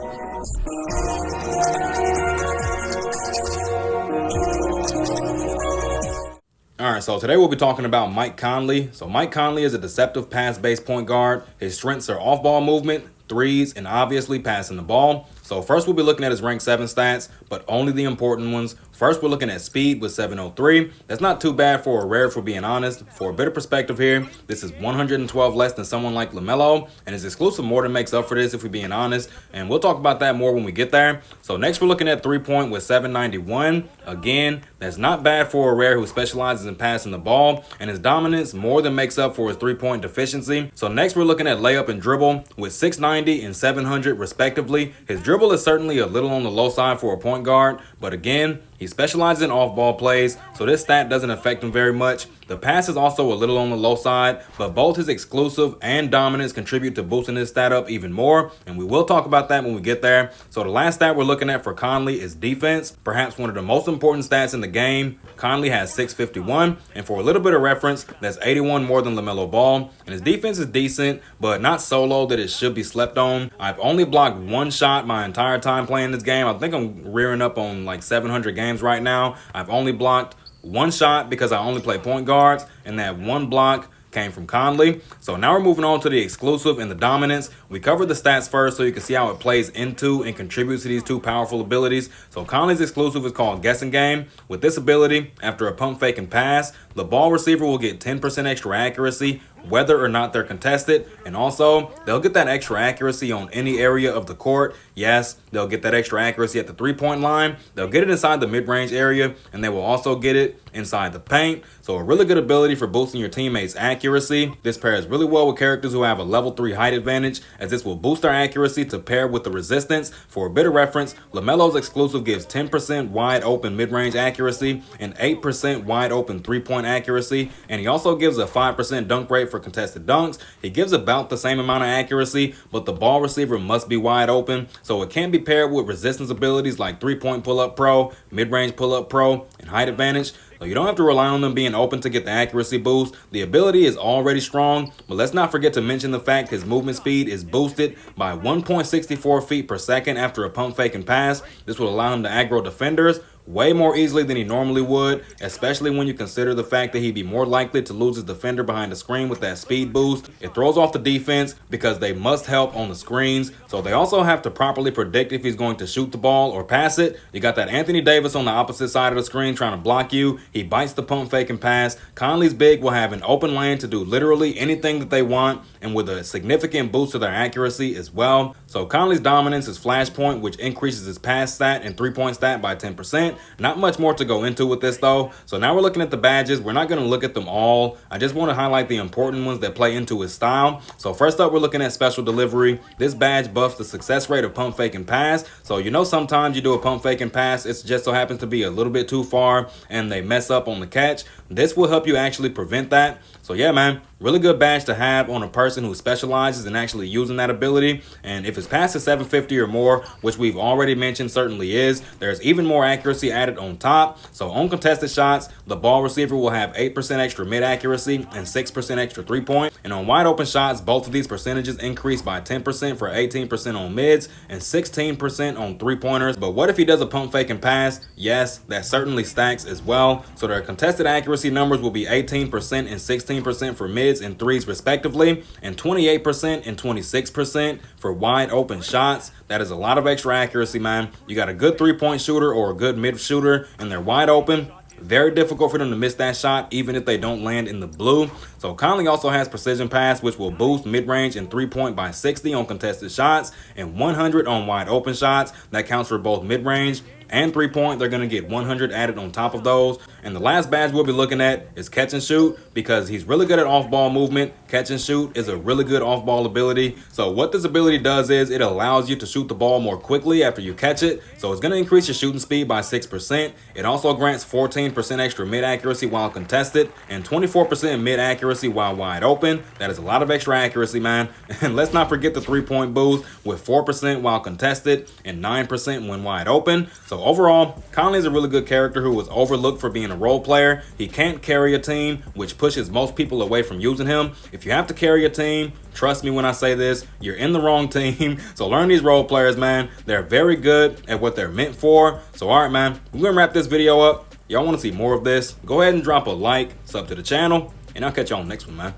All right, so today we'll be talking about Mike Conley. So Mike Conley is a deceptive pass-based point guard. His strengths are off-ball movement, threes, and obviously passing the ball. So first we'll be looking at his rank 7 stats, but only the important ones. First, we're looking at speed with 703. That's not too bad for a rare, if we're being honest. For a bit of perspective here, this is 112 less than someone like LaMelo, and his exclusive more than makes up for this, if we're being honest. And we'll talk about that more when we get there. So next, we're looking at 3-point with 791. Again, that's not bad for a rare who specializes in passing the ball, and his dominance more than makes up for his 3-point deficiency. So next, we're looking at layup and dribble with 690 and 700 respectively. His dribble is certainly a little on the low side for a point guard, but again, he specializes in off-ball plays, so this stat doesn't affect him very much. The pass is also a little on the low side, but both his exclusive and dominance contribute to boosting his stat up even more, and we will talk about that when we get there. So the last stat we're looking at for Conley is defense, perhaps one of the most important stats in the game. Conley has 651, and for a little bit of reference, that's 81 more than LaMelo Ball, and his defense is decent, but not so low that it should be slept on. I've only blocked one shot my entire time playing this game. I think I'm rearing up on like 700 games right now. I've only blocked one shot because I only play point guards, and that one block came from Conley. So now we're moving on to the exclusive and the dominance. We covered the stats first so you can see how it plays into and contributes to these two powerful abilities. So Conley's exclusive is called guessing game. With this ability, after a pump fake and pass, the ball receiver will get 10% extra accuracy whether or not they're contested, and also they'll get that extra accuracy on any area of the court. Yes, they'll get that extra accuracy at the 3-point line, they'll get it inside the mid-range area, and they will also get it inside the paint. So a really good ability for boosting your teammates' accuracy. This pairs really well with characters who have a level 3 height advantage, as this will boost their accuracy to pair with the resistance. For a bit of reference, LaMelo's exclusive gives 10% wide open mid-range accuracy and 8% wide open 3-point accuracy, and he also gives a 5% dunk rate for contested dunks. He gives about the same amount of accuracy, but the ball receiver must be wide open, so it can be paired with resistance abilities like 3-point pull-up pro, mid-range pull-up pro, and height advantage. So you don't have to rely on them being open to get the accuracy boost. The ability is already strong, but let's not forget to mention the fact his movement speed is boosted by 1.64 feet per second after a pump fake and pass. This will allow him to aggro defenders way more easily than he normally would, especially when you consider the fact that he'd be more likely to lose his defender behind the screen with that speed boost. It throws off the defense because they must help on the screens, so they also have to properly predict if he's going to shoot the ball or pass it. You got that Anthony Davis on the opposite side of the screen trying to block you. He bites the pump fake and pass. Conley's big will have an open lane to do literally anything that they want, and with a significant boost to their accuracy as well. So Conley's dominance is flashpoint, which increases his pass stat and 3-point stat by 10%. Not much more to go into with this though. So now we're looking at the badges. We're not going to look at them all. I just want to highlight the important ones that play into his style. So first up, we're looking at special delivery. This badge buffs the success rate of pump fake and pass. So you know sometimes you do a pump fake and pass, it just so happens to be a little bit too far and they mess up on the catch. This will help you actually prevent that. So yeah, man, really good badge to have on a person who specializes in actually using that ability. And if it's past the 750 or more, which we've already mentioned certainly is, there's even more accuracy added on top. So on contested shots, the ball receiver will have 8% extra mid accuracy and 6% extra 3-point. And on wide open shots, both of these percentages increase by 10% for 18% on mids and 16% on 3-pointers. But what if he does a pump fake and pass? Yes, that certainly stacks as well. So their contested accuracy numbers will be 18% and 16% for mids and threes respectively, and 28% and 26% for wide open shots. That is a lot of extra accuracy, man. You got a good 3-point shooter or a good mid shooter and they're wide open. Very difficult for them to miss that shot, even if they don't land in the blue. So Conley also has precision pass, which will boost mid-range and 3-point by 60 on contested shots and 100 on wide open shots. That counts for both mid-range and 3-point. They're going to get 100 added on top of those. And the last badge we'll be looking at is catch and shoot, because he's really good at off-ball movement. Catch and shoot is a really good off-ball ability. So what this ability does is it allows you to shoot the ball more quickly after you catch it. So it's going to increase your shooting speed by 6%. It also grants 14% extra mid accuracy while contested and 24% mid accuracy while wide open. That is a lot of extra accuracy, man. And let's not forget the 3-point boost with 4% while contested and 9% when wide open. So So overall, Conley is a really good character who was overlooked for being a role player. He can't carry a team, which pushes most people away from using him. If you have to carry a team, trust me when I say this, you're in the wrong team. So learn these role players, man. They're very good at what they're meant for. So all right, man, we're going to wrap this video up. Y'all want to see more of this? Go ahead and drop a like, sub to the channel, and I'll catch y'all on the next one, man.